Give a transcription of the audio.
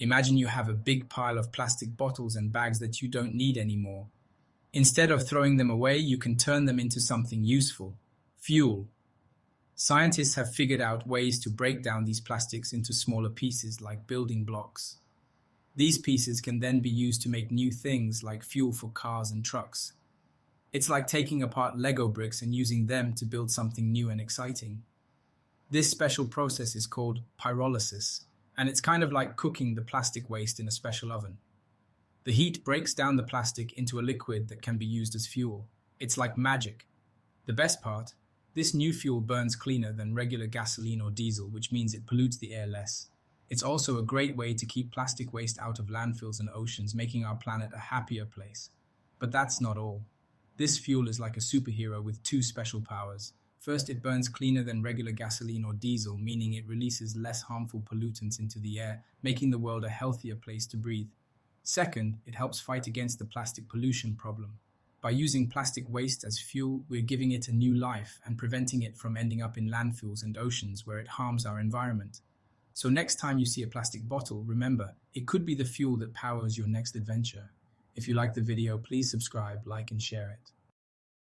Imagine you have a big pile of plastic bottles and bags that you don't need anymore. Instead of throwing them away, you can turn them into something useful: fuel. Scientists have figured out ways to break down these plastics into smaller pieces like building blocks. These pieces can then be used to make new things like fuel for cars and trucks. It's like taking apart Lego bricks and using them to build something new and exciting. This special process is called pyrolysis, and it's kind of like cooking the plastic waste in a special oven. The heat breaks down the plastic into a liquid that can be used as fuel. It's like magic. The best part, this new fuel burns cleaner than regular gasoline or diesel, which means it pollutes the air less. It's also a great way to keep plastic waste out of landfills and oceans, making our planet a happier place. But that's not all. This fuel is like a superhero with two special powers. First, it burns cleaner than regular gasoline or diesel, meaning it releases less harmful pollutants into the air, making the world a healthier place to breathe. Second, it helps fight against the plastic pollution problem. By using plastic waste as fuel, we're giving it a new life and preventing it from ending up in landfills and oceans where it harms our environment. So next time you see a plastic bottle, remember, it could be the fuel that powers your next adventure. If you like the video, please subscribe, like, and share it.